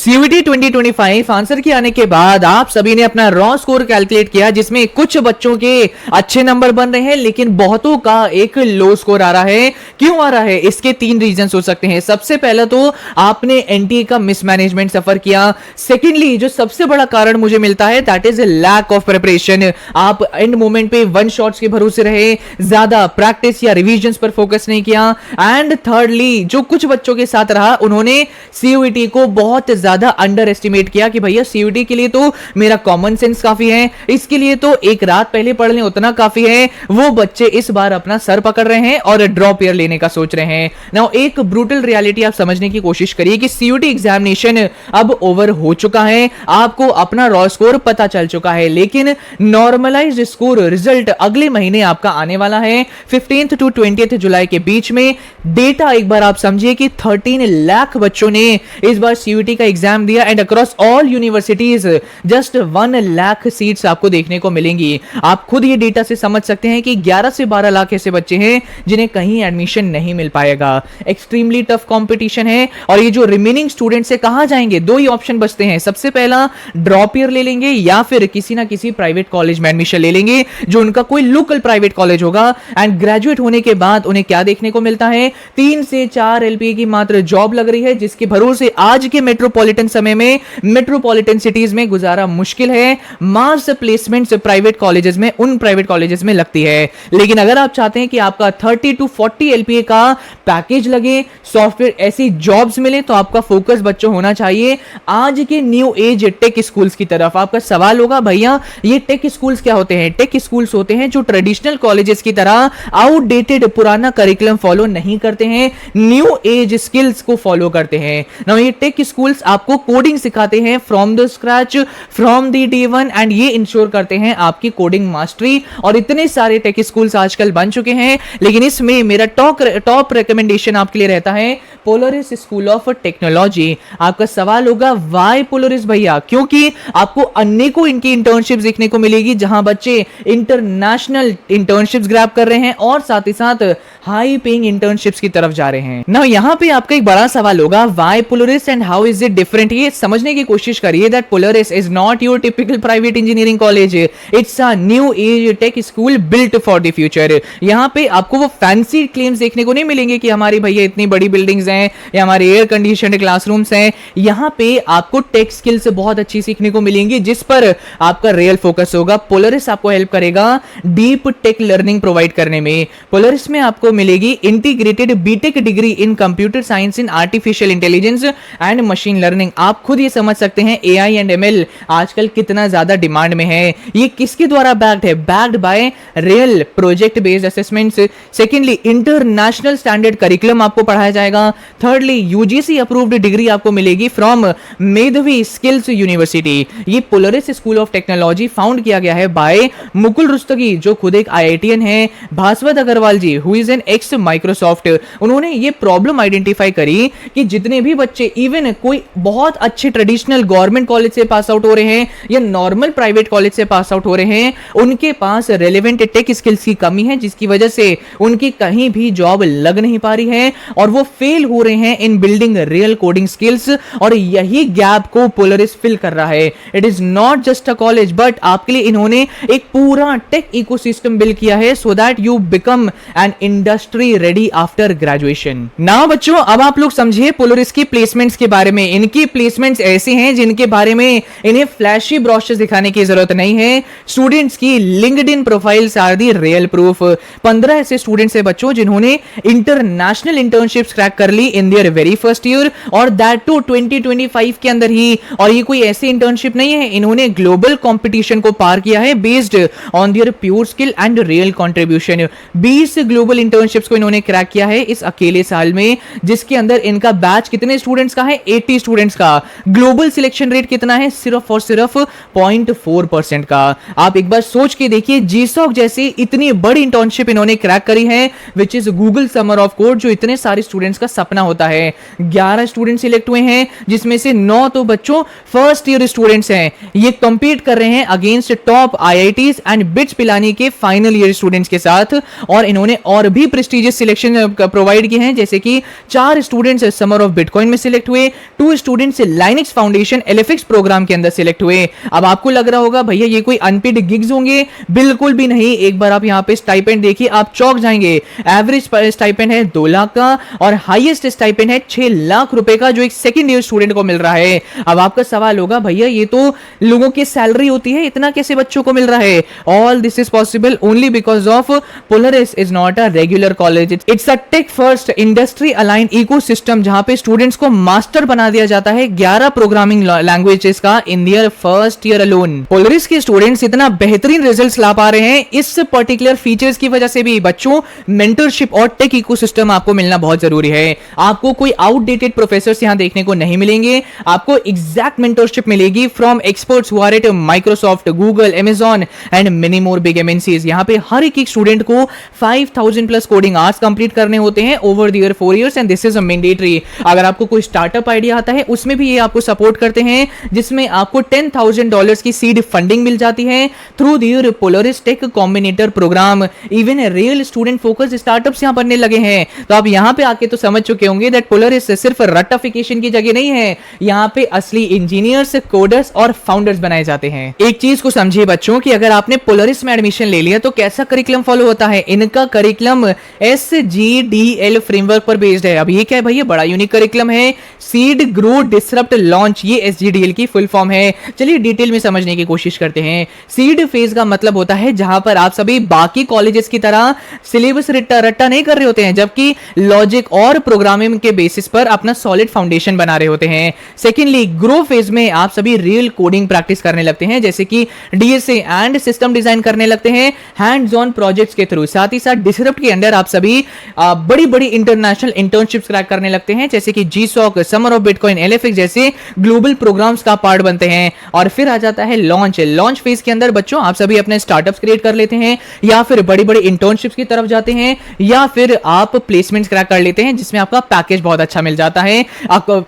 CUET 2025 answer के आने के बाद आप सभी ने अपना रॉ स्कोर कैलकुलेट किया, जिसमें कुछ बच्चों के अच्छे नंबर बन रहे हैं लेकिन बहुतों का एक लो स्कोर आ रहा है। क्यों आ रहा है? इसके तीन रीजंस हो सकते हैं। सबसे पहला तो आपने एनटीए का मिसमैनेजमेंट सफर किया। सेकेंडली जो सबसे बड़ा कारण मुझे मिलता है that is lack of preparation. आप एंड मोमेंट पे वन शॉट्स के भरोसे रहे, ज्यादा प्रैक्टिस या रिविजन पर फोकस नहीं किया। एंड थर्डली जो कुछ बच्चों के साथ रहा, उन्होंने सीयूईटी को बहुत ज्यादा अंडर एस्टिमेट किया कि भैया सीयूईटी के लिए तो मेरा कॉमन सेंस काफी है, इसके लिए तो एक रात पहले पढ़ लें उतना काफी है। वो बच्चे इस बार अपना सर पकड़ रहे हैं और ड्रॉप ईयर लेने का सोच रहे हैं। नाउ एक ब्रूटल रियलिटी आप समझने की कोशिश करिए कि सीयूईटी एग्जामिनेशन अब ओवर हो चुका है, आपको अपना रॉ स्कोर पता चल चुका है, लेकिन नॉर्मलाइज्ड स्कोर रिजल्ट अगले महीने आपका आने वाला है 15 to 20 जुलाई के बीच में। डेटा एक बार आप समझिए कि 13 लाख बच्चों ने इस बार सीयूईटी का एग्जाम दिया and across all universities just 1 lakh seats आपको देखने को मिलेंगी। आप खुद ये डेटा से समझ सकते हैं कि 11 से 12 लाख ऐसे बच्चे हैं जिन्हें कहीं एडमिशन नहीं मिल पाएगा। एक्सट्रीमली टफ कंपटीशन है और ये जो रिमेनिंग स्टूडेंट्स से कहां जाएंगे, दो ही ऑप्शन बचते हैं। सबसे पहला ड्रॉप ईयर ले लेंगे या फिर किसी ना किसी प्राइवेट कॉलेज में एडमिशन ले लेंगे जो उनका कोई लोकल प्राइवेट कॉलेज होगा। एंड ग्रेजुएट होने के बाद उन्हें क्या देखने को मिलता है, 3 से 4 एलपीए की मात्र जॉब लग रही है, जिसके भरोसे आज के मेट्रोपॉलिटन समय में मेट्रोपॉलिटन सिटीज में गुजारा मुश्किल है। मास प्लेसमेंट्स प्राइवेट कॉलेजेस में, उन प्राइवेट कॉलेजेस में लगती है। लेकिन अगर आप चाहते हैं कि आपका 30 to 40 एलपीए का पैकेज लगे, सॉफ्टवेयर ऐसी जॉब्स मिले, तो आपका फोकस बच्चों होना चाहिए आज के न्यू एज टेक स्कूल्स की तरफ। आपका सवाल होगा भैया ये टेक स्कूल्स क्या होते हैं? टेक स्कूल्स होते हैं जो ट्रेडिशनल कॉलेजेस की तरह आउटडेटेड पुराना करिकुलम फॉलो नहीं करते हैं, न्यू एज स्किल्स को फॉलो करते हैं। नाउ ये टेक स्कूल्स आपको कोडिंग सिखाते हैं from the scratch, from the day one, and ये इंश्योर करते हैं आपकी कोडिंग मास्टरी। और इतने सारे टेक स्कूल्स आजकल बन चुके हैं, लेकिन इसमें मेरा टॉप रिकमेंडेशन आपके लिए रहता है पोलरिस स्कूल ऑफ टेक्नोलॉजी। आपका सवाल होगा व्हाई पोलरिस भैया? क्योंकि आपको अनेकों इनकी इंटर्नशिप्स देखने को मिलेगी जहां बच्चे इंटरनेशनल इंटर्नशिप्स ग्रैब कर रहे हैं और साथ ही साथ हाई पेइंग इंटर्नशिप्स की तरफ जा रहे हैं। नाउ यहां पे आपका एक बड़ा सवाल होगा why Polaris and how is it different? ये समझने की कोशिश करिए that Polaris is not your typical private engineering college, it's a new age take school built for the future. यहां पे आपको वो फैंसी क्लेम्स देखने को नहीं मिलेंगे कि हमारी भैया इतनी बड़ी बिल्डिंग्स हैं या हमारे एयर कंडीशनड क्लासरूम्स हैं। यहां पे आपको टेक स्किल्स बहुत अच्छी सीखने को मिलेंगी जिस पर आपका रियल फोकस होगा। पोलरिस आपको हेल्प करेगा डीप टेक लर्निंग प्रोवाइड करने में। पोलरिस में आपको मिलेगी integrated BTech degree in computer science in artificial intelligence and machine learning. आप खुद ये समझ सकते हैं एआई एंड एमएल आजकल कितना ज्यादा डिमांड में है। ये किसके द्वारा बैक्ड है? Backed by real project based assessments. Secondly international standard curriculum आपको पढ़ाया जाएगा। थर्डली यूजीसी अप्रूव्ड डिग्री आपको मिलेगी फ्रॉम मेधावी स्किल्स यूनिवर्सिटी। ये Polaris school of technology found किया गया है बाय मुकुल रुस्तगी जो खुद एक आईआईटीएन है, Bhaswat Agarwal ji who is an ex Microsoft. उन्होंने ये प्रॉब्लम आइडेंटिफाई करी कि जितने भी बच्चे इवन कोई बहुत अच्छे ट्रेडिशनल गवर्नमेंट कॉलेज से पास आउट हो रहे हैं या नॉर्मल प्राइवेट कॉलेज से पास आउट हो रहे हैं, उनके पास रेलेवेंट टेक स्किल्स की कमी है, जिसकी वजह से उनकी कहीं भी जॉब लग नहीं पा रही है और वो फेल हो रहे हैं इन बिल्डिंग रियल कोडिंग स्किल्स। और यही गैप को पोलरिस फिल कर रहा है। It is not just a college but आपके लिए इन्होंने एक पूरा टेक इकोसिस्टम बिल्ड किया है so that you become an industry ready after graduation. Now बच्चों अब आप लोग समझिए पोलरिस की प्लेसमेंट्स के बारे में। इनकी प्लेसमेंट्स ऐसे हैं जिनके बारे में इन्हें फ्लैशी ब्रोशर्स दिखाने की जरूरत नहीं है। स्टूडेंट्स की LinkedIn profiles are the real proof. 15 ऐसे स्टूडेंट्स हैं बच्चों जिन्होंने इंटरनेशनल इंटर्नशिप्स क्रैक कर ली in their very first year और दैट टू 2025 के अंदर ही। और ये कोई ऐसी इंटर्नशिप नहीं है, इन्होंने ग्लोबल कंपटीशन को पार किया है based on their pure skill and real contribution. 20 global internships को इन्होंने क्रैक किया है इस अकेले साल में, जिसके अंदर इनका बैच कितने स्टूडेंट्स का है? 80 स्टूडेंट्स का। ग्लोबल सिलेक्शन रेट कितना है? सिर्फ और सिर्फ 0.4% का। आप एक बार सोच के देखिए, जीसॉक जैसी इतनी बड़ी इंटर्नशिप इन्होंने क्रैक करी है which is Google summer of code, जो इतने सारे स्टूडेंट्स का सपना होता है। 11 स्टूडेंट सिलेक्ट हुए हैं जिसमें से 9 तो बच्चों फर्स्ट ईयर स्टूडेंट्स हैं। ये कंपीट कर रहे हैं against top IITs and bits Pilani के फाइनल ईयर स्टूडेंट्स के साथ। और इन्होंने और भी प्रेस्टिजियस सिलेक्शन प्रोवाइड किए हैं, जैसे कि 4 स्टूडेंट्स समर ऑफ बिटकॉइन में सिलेक्ट हुए, 2 students Linux Foundation LFX program के अंदर सिलेक्ट हुए। अब आपको लग रहा होगा भैया ये कोई अनपेड गिग्स होंगे, बिल्कुल भी नहीं। एक बार आप यहाँ पे स्टाइपेंड देखिए, आप चौंक जाएंगे। एवरेज स्टाइपेंड है 2 लाख का और हाईएस्ट स्टाइपेंड है 6 लाख रुपए का, जो एक सेकंड ईयर स्टूडेंट को मिल रहा है। अब आपका सवाल होगा भैया ये तो लोगों की सैलरी होती है, इतना कैसे बच्चों को मिल रहा है? All this is possible only because of Polaris is not a regular college. It's a tech first industry aligned ecosystem जहां पे स्टूडेंट्स को मास्टर बना दिया जाता है 11 प्रोग्रामिंग लैंग्वेजेस का इन दियर फर्स्ट ईयर अलोन। Polaris के स्टूडेंट्स इतना बेहतरीन रिजल्ट्स ला पा रहे हैं इस पर्टिकुलर फीचर्स की वजह से भी। बच्चों, मेंटरशिप और टेक इकोसिस्टम आपको मिलना बहुत जरूरी है। आपको कोई आउटडेटेड प्रोफेसर्स यहां देखने को नहीं मिलेंगे, आपको एग्जैक्ट मेंटरशिप मिलेगी from experts who are at Microsoft, Google, Amazon and many more big MNCs. यहां पे हर एक स्टूडेंट को 5000 प्लस कोडिंग आवर्स कंप्लीट करने होते हैं over the year 4 years and this is a mandatory. अगर आपको कोई स्टार्टअप आइडिया आता है उसमें भी ये आपको सपोर्ट करते हैं, जिसमें आपको $10,000 की सीड फंडिंग मिल जाती है through the Polaris tech combinator program. Even real student focus startups यहां बनने लगे हैं। तो आप यहां पे आके तो समझ चुके होंगे दैट Polaris सिर्फ रट्टाफिकेशन की जगह नहीं है, यहां पे असली इंजीनियर्स, कोडर्स और फाउंडर्स बनाए जाते हैं। एक चीज को समझिए बच्चों कि अगर आपने Polaris में एडमिशन ले लिया तो कैसा करिकुलम फॉलो होता है। इनका करिकुलम SGDL फ्रेमवर्क पर बेस्ड है। अब ये क्या है भैया, बड़ा यूनिक करिकुलम है। सीड, ग्रो, डिसरप्ट, लॉन्च, ये SGDL की फुल फॉर्म है। चलिए डिटेल में समझने की कोशिश करते हैं। सीड फेज का मतलब होता है जहां पर आप सभी बाकी कॉलेजेस की तरह सिलेबस रट्टा नहीं कर रहे होते हैं, जबकि लॉजिक और प्रोग्रामिंग के बेसिस पर अपना सॉलिड फाउंडेशन बना रहे होते हैं। सेकेंडली, ग्रो फेज में आप सभी रियल कोडिंग प्रैक्टिस करने लगते हैं, जैसे कि DSA एंड सिस्टम डिजाइन करने लगते हैं हैंड्स ऑन प्रोजेक्ट्स के थ्रू। साथ ही साथ डिसरप्ट के अंदर आप सभी बड़ी बड़ी इंटरनेशनल इंटर्नशिप्स क्रैक करने लगते हैं, जैसे कि GSOC, summer of bitcoin, LFX जैसे ग्लोबल प्रोग्राम्स का पार्ट बनते हैं। और फिर आ जाता है लॉन्च फेज के अंदर बच्चों आप सभी अपने स्टार्टअप्स क्रिएट कर लेते हैं, या फिर बड़ी बड़ी इंटर्नशिप्स की तरफ जाते हैं, या फिर आप प्लेसमेंट्स क्रैक कर लेते हैं जिसमें आपका पैकेज बहुत अच्छा मिल जाता है आपको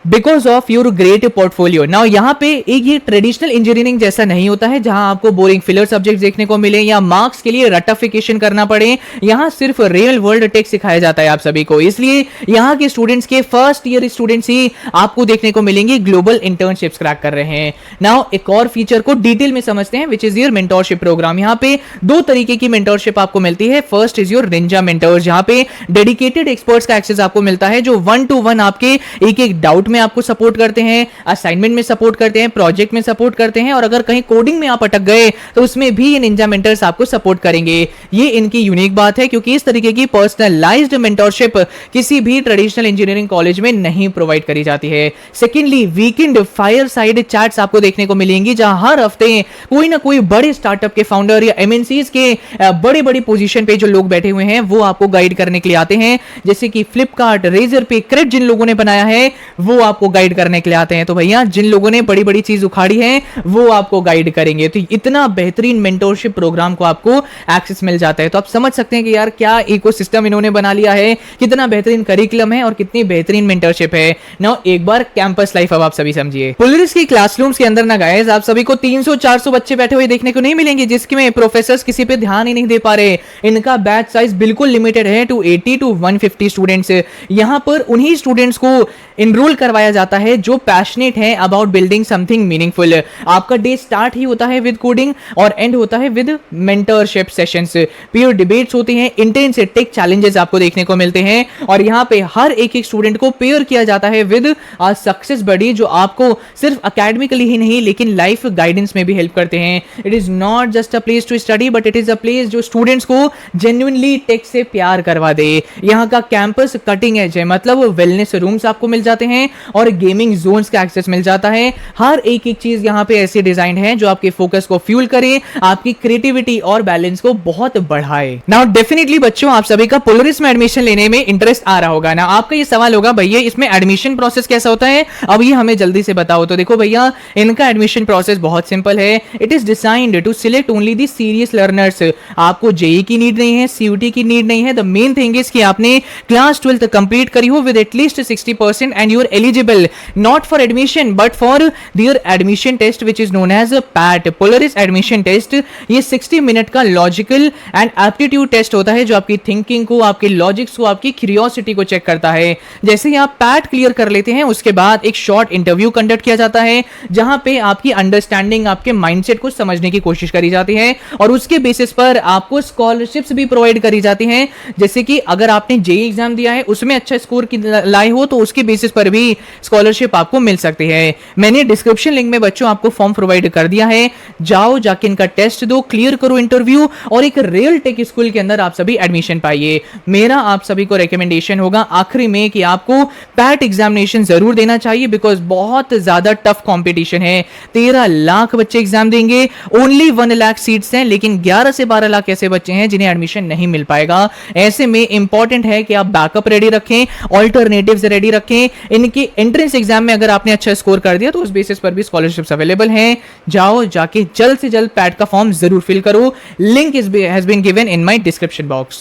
because of your great portfolio. Now यहाँ पे एक ये ट्रेडिशनल इंजीनियरिंग जैसा नहीं होता है जहां आपको बोरिंग फिलर सब्जेक्ट देखने को मिले या मार्क्स के लिए रट्टाफिकेशन करना पड़े। यहाँ सिर्फ रियल वर्ल्ड टेक सिखाया जाता है आप सभी को, इसलिए यहाँ के स्टूडेंट्स के फर्स्ट ईयर स्टूडेंट्स ही आपको देखने को मिलेंगे ग्लोबल इंटर्नशिप्स क्रैक कर रहे हैं। नाउ एक और फीचर को डिटेल में समझते हैं which is your mentorship program. यहाँ पे 2 तरीके की मेंटरशिप आपको मिलती है। First is your ninja mentors, जहां पे डेडिकेटेड एक्सपर्ट्स का एक्सेस आपको मिलता है जो 1-to-1 आपके एक डाउट में आपको सपोर्ट करते हैं, असाइनमेंट में सपोर्ट करते हैं, प्रोजेक्ट में सपोर्ट करते हैं, और अगर कहीं कोडिंग में आप अटक गए तो उसमें भी ये निंजा मेंटर्स आपको सपोर्ट करेंगे। ये इनकी यूनिक बात है क्योंकि इस तरीके की पर्सनलाइज्ड मेंटरशिप किसी भी ट्रेडिशनल इंजीनियरिंग कॉलेज में नहीं प्रोवाइड करी जाती है। Secondly, weekend fire side chats आपको देखने को मिलेंगी जहां हर हफ्ते कोई ना कोई बड़े स्टार्टअप के फाउंडर या MNCs के बड़ी बड़ी पोजीशन पे जो लोग बैठे हुए हैं वो आपको गाइड करने के लिए आते हैं, जैसे कि फ्लिपकार्ट, रेजर पे, क्रेड जिन लोगों ने बनाया है वो आपको गाइड करने के लिए आते हैं। तो भैया जिन लोगों ने बड़ी बड़ी चीज उखाड़ी है वो आपको गाइड करेंगे। तो इतना बेहतरीन मेंटरशिप प्रोग्राम को आपको एक्सेस मिल जाता है। तो आप समझ सकते हैं कि यार क्या इकोसिस्टम इन्होंने बना लिया है, कितना बेहतरीन करिकुलम है और कितनी बेहतरीन मेंटरशिप है। नाउ एक बार कैंपस लाइफ अब आप सभी समझिए। Polaris की क्लासरूम्स के अंदर ना गाइस आप सभी को 300-400 बच्चे बैठे हुए देखने को नहीं मिलेंगे जिसमें प्रोफेसर्स किसी पे ध्यान ही नहीं दे पा रहे। इनका बैच साइज बिल्कुल लिमिटेड है टू 80 to 150 स्टूडेंट्स। यहां पर उन्हीं स्टूडेंट्स को इनरोल करवाया जाता है जो पैशनेट है अबाउट बिल्डिंग समथिंग मीनिंगफुल। आपका डे स्टार्ट ही होता है विद कोडिंग और एंड होता है with mentorship sessions. Peer debates होती हैं, इंटेंस टेक चैलेंजेस आपको देखने को मिलते हैं, और यहाँ पे हर एक स्टूडेंट को पेयर किया जाता है विद अ सक्सेस बडी जो आपको सिर्फ एकेडमिकली ही नहीं लेकिन लाइफ गाइडेंस में भी हेल्प करते हैं। It is not just a place to study but it is a place जो स्टूडेंट्स को जेन्युइनली टेक से प्यार करवा दे। यहाँ का कैंपस कटिंग एज है, मतलब वेलनेस रूम्स आपको मिल जाते हैं और गेमिंग जोन्स का एक्सेस मिल जाता है। हर एक चीज यहाँ पे ऐसी डिजाइन है जो आपके फोकस को फ्यूल करे, आपकी क्रिएटिविटी और बैलेंस को बहुत बढ़ाए। नाउ डेफिनेटली बच्चों आप सभी का Polaris में एडमिशन लेने में इंटरेस्ट आ रहा होगा ना। आपका ये सवाल होगा भैया इसमें एडमिशन प्रोसेस कैसा होता है, अब ये हमें जल्दी से बताओ। तो देखो भैया इनका एडमिशन प्रोसेस बहुत सिंपल है। It is designed to select only the serious learners. आपको जेई की नीड नहीं है, CUT की नीड नहीं है। द मेन थिंग इज कि आपने क्लास 12th कंप्लीट करी हो with at least 60% and you are eligible not for admission but for their admission test which is known as PAT Polaris admission test। ये 60 minute का logical and aptitude test होता है जो आपकी थिंकिंग को, आपके लॉजिक्स को, आपकी क्यूरियोसिटी को चेक करता है। जैसे ही आप पैट क्लियर कर लेते हैं उसके बाद एक शॉर्ट इंटरव्यू कंडक्ट किया जाता है जहां पे आपकी अंडरस्टैंडिंग, आपके माइंडसेट को समझने की कोशिश करी जाती है और उसके बेसिस पर आपको स्कॉलरशिप्स भी प्रोवाइड करी जाती हैं। जैसे कि अगर आपने जेईई एग्जाम दिया है, उसमें अच्छा स्कोर लाए हो तो उसके बेसिस पर भी स्कॉलरशिप आपको मिल सकती है। मैंने डिस्क्रिप्शन लिंक में बच्चों आपको फॉर्म प्रोवाइड कर दिया है, जाओ जाके इनका टेस्ट दो, क्लियर करो इंटरव्यू और एक रियल टेक स्कूल के अंदर आप सभी एडमिशन पाइए। मेरा आप सभी को रिकमेंडेशन होगा आखिरी में कि आपको पैट एग्जामिनेशन जरूर देना चाहिए बिकॉज बहुत ज्यादा टफ कंपटीशन है। 13 लाख बच्चे एग्जाम देंगे, ओनली 1 लाख सीट्स हैं, लेकिन 11 से 12 लाख ऐसे बच्चे हैं जिन्हें एडमिशन नहीं मिल पाएगा। ऐसे में इंपॉर्टेंट है कि आप बैकअप रेडी रखें, ऑल्टरनेटिव्स रेडी रखें। इनकी एंट्रेंस एग्जाम में अगर आपने अच्छा स्कोर कर दिया तो उस बेसिस पर भी स्कॉलरशिप्स अवेलेबल हैं। जाओ जाके जल्द से जल्द पैट का फॉर्म जरूर फिल करो। Link has been given in my description box.